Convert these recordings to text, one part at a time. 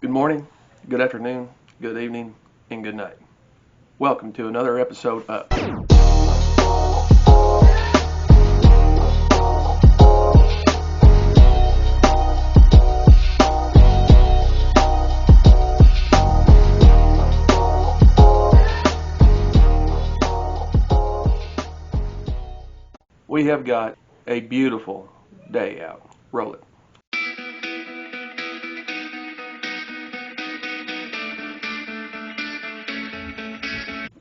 Good morning, good afternoon, good evening, and good night. Welcome to another episode of We have got a beautiful day out. Roll it.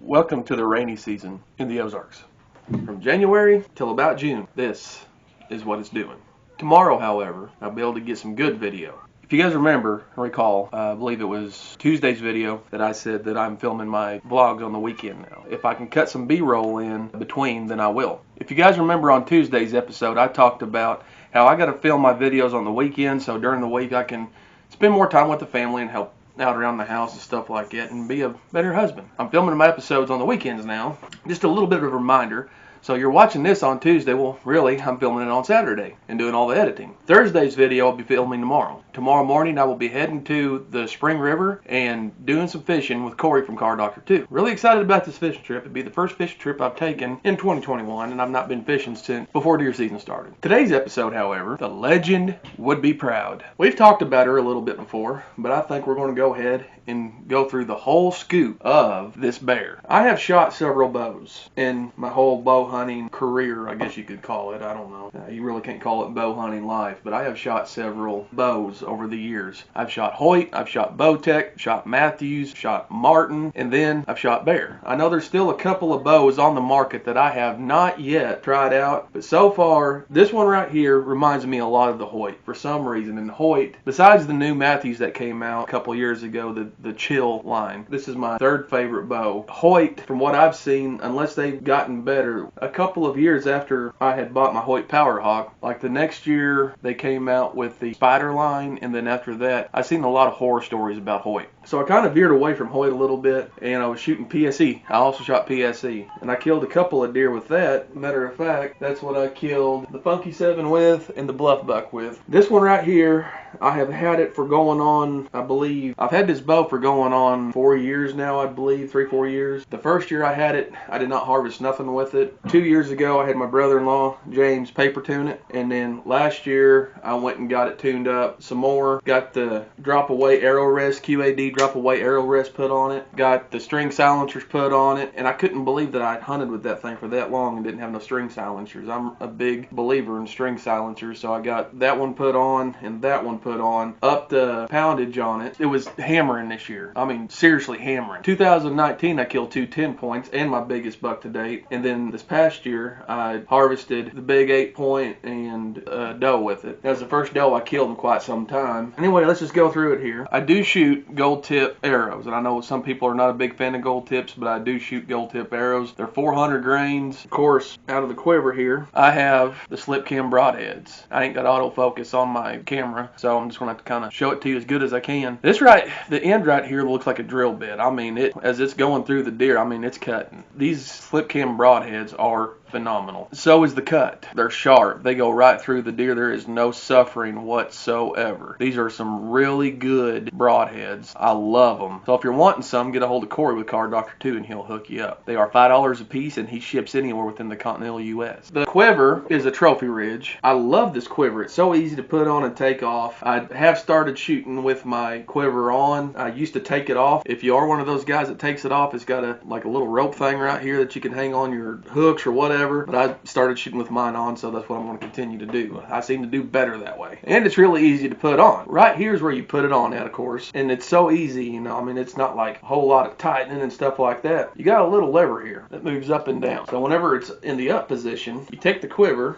Welcome to the rainy season in the Ozarks. From January till about June, this is what it's doing. Tomorrow, however, I'll be able to get some good video. If you guys remember or recall, I believe it was Tuesday's video that I said that I'm filming my vlogs on the weekend now. If I can cut some B-roll in between, then I will. If you guys remember on Tuesday's episode, I talked about how I got to film my videos on the weekend so during the week I can spend more time with the family and help out around the house and stuff like that and be a better husband. I'm filming my episodes on the weekends now. Just a little bit of a reminder. So you're watching this on Tuesday. Well, really, I'm filming it on Saturday and doing all the editing. Thursday's video I'll be filming tomorrow. Tomorrow morning I will be heading to the Spring River and doing some fishing with Corey from Car Doctor 2. Really excited about this fishing trip. It'll be the first fishing trip I've taken in 2021, and I've not been fishing since before deer season started. Today's episode, however, the legend would be proud. We've talked about her a little bit before, but I think we're going to go ahead and go through the whole scoop of this bear. I have shot several bows in my whole bow hunting career, I guess you could call it. I don't know. You really can't call it bow hunting life, but I have shot several bows over the years. I've shot Hoyt, I've shot Bowtech, shot Matthews, shot Martin, and then I've shot bear. I know there's still a couple of bows on the market that I have not yet tried out, but so far, this one right here reminds me a lot of the Hoyt for some reason. And Hoyt, besides the new Matthews that came out a couple years ago, the Chill line, this is my third favorite bow. Hoyt, from what I've seen, unless they've gotten better, a couple of years after I had bought my Hoyt Powerhawk, like the next year they came out with the Spider line, and then after that I've seen a lot of horror stories about Hoyt. So I kind of veered away from Hoyt a little bit, and I was shooting PSE. I also shot PSE, and I killed a couple of deer with that. Matter of fact, that's what I killed the Funky 7 with and the Bluff Buck with. This one right here, I have had it for going on, I believe, I've had this bow for going on 4 years now, I believe, 3-4 years. The first year I had it, I did not harvest nothing with it. 2 years ago, I had my brother-in-law, James, paper tune it, and then last year, I went and got it tuned up some more. Got the drop-away arrow rest, QAD drop-away arrow rest put on it. Got the string silencers put on it, and I couldn't believe that I'd hunted with that thing for that long and didn't have no string silencers. I'm a big believer in string silencers, so I got that one put on and that one put on. Up the poundage on it. It was hammering this year. I mean, seriously hammering. 2019, I killed 2 10 points and my biggest buck to date. And then this past year, I harvested the big 8-point and doe with it. That was the first doe I killed in quite some time. Anyway, let's just go through it here. I do shoot gold tip arrows, and I know some people are not a big fan of gold tips, but I do shoot gold tip arrows. They're 400 grains. Of course, out of the quiver here, I have the slip cam broadheads. I ain't got autofocus on my camera, so I'm just gonna have to kind of show it to you as good as I can. This right, the end right here looks like a drill bit. I mean, as it's going through the deer, I mean, it's cutting. These slip cam broadheads are phenomenal. So is the cut. They're sharp. They go right through the deer. There is no suffering whatsoever. These are some really good broadheads. I love them. So if you're wanting some, get a hold of Corey with Car Doctor 2 and he'll hook you up. They are $5 a piece and he ships anywhere within the continental U.S. The quiver is a trophy ridge. I love this quiver. It's so easy to put on and take off. I have started shooting with my quiver on. I used to take it off. If you are one of those guys that takes it off, it's got a little rope thing right here that you can hang on your hooks or whatever. But I started shooting with mine on, so that's what I'm going to continue to do. I seem to do better that way. And it's really easy to put on. Right here's where you put it on at, of course. And it's so easy, you know. I mean, it's not like a whole lot of tightening and stuff like that. You got a little lever here that moves up and down. So whenever it's in the up position, you take the quiver,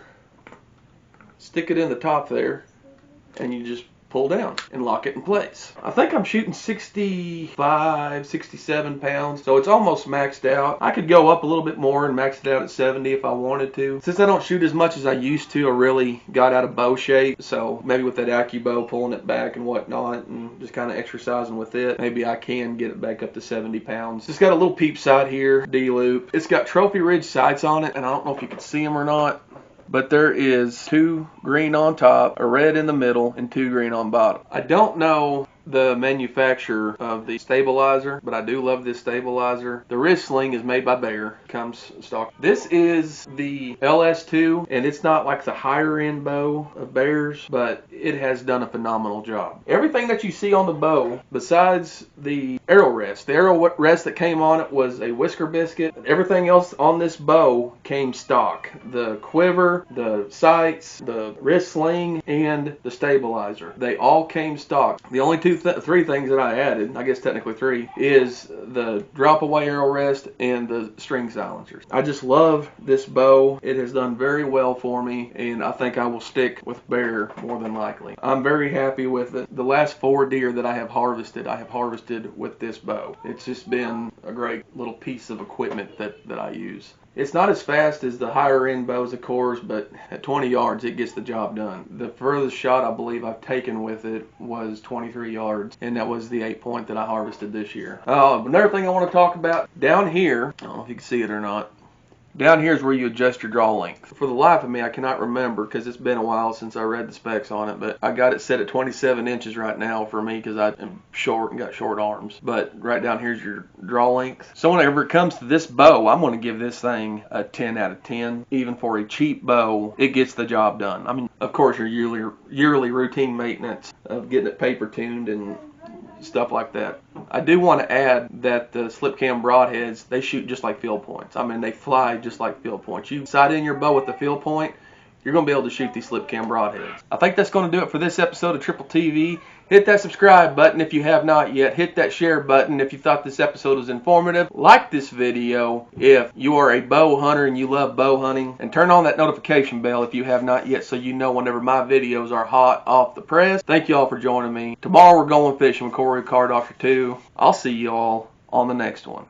stick it in the top there, and you just pull down and lock it in place. I think I'm shooting 65, 67 pounds, so it's almost maxed out. I could go up a little bit more and max it out at 70 if I wanted to. Since I don't shoot as much as I used to, I really got out of bow shape, so maybe with that AccuBow pulling it back and whatnot and just kind of exercising with it, maybe I can get it back up to 70 pounds. It's got a little peep sight here, D-loop. It's got Trophy Ridge sights on it, and I don't know if you can see them or not, but there is 2 green on top, a red in the middle, and 2 green on bottom. I don't know the manufacturer of the stabilizer, but I do love this stabilizer. The wrist sling is made by Bear, comes stock. This is the LS2, and it's not like the higher end bow of Bear's, but it has done a phenomenal job. Everything that you see on the bow, besides the arrow rest that came on it was a whisker biscuit. Everything else on this bow came stock. The quiver, the sights, the wrist sling, and the stabilizer. They all came stock. The only three things that I added, I guess technically three, is the drop away arrow rest and the string silencers. I just love this bow. It has done very well for me, and I think I will stick with Bear more than likely. I'm very happy with it. The last 4 deer that I have harvested with this bow. It's just been a great little piece of equipment that I use. It's not as fast as the higher end bows, of course, but at 20 yards, it gets the job done. The furthest shot I believe I've taken with it was 23 yards, and that was the 8-point that I harvested this year. Another thing I want to talk about, down here, I don't know if you can see it or not, down here is where you adjust your draw length. For the life of me, I cannot remember because it's been a while since I read the specs on it, but I got it set at 27 inches right now for me because I am short and got short arms. But right down here is your draw length. So whenever it comes to this bow, I'm going to give this thing a 10 out of 10. Even for a cheap bow, it gets the job done. I mean, of course, your yearly routine maintenance of getting it paper tuned and stuff like that. I do want to add that the slip cam broadheads, they shoot just like field points. I mean, they fly just like field points. You sight in your bow with the field point, you're going to be able to shoot these slip cam broadheads. I think that's going to do it for this episode of Triple TV. Hit that subscribe button if you have not yet. Hit that share button if you thought this episode was informative. Like this video if you are a bow hunter and you love bow hunting. And turn on that notification bell if you have not yet so you know whenever my videos are hot off the press. Thank you all for joining me. Tomorrow we're going fishing with Corey Car Doctor 2. I'll see you all on the next one.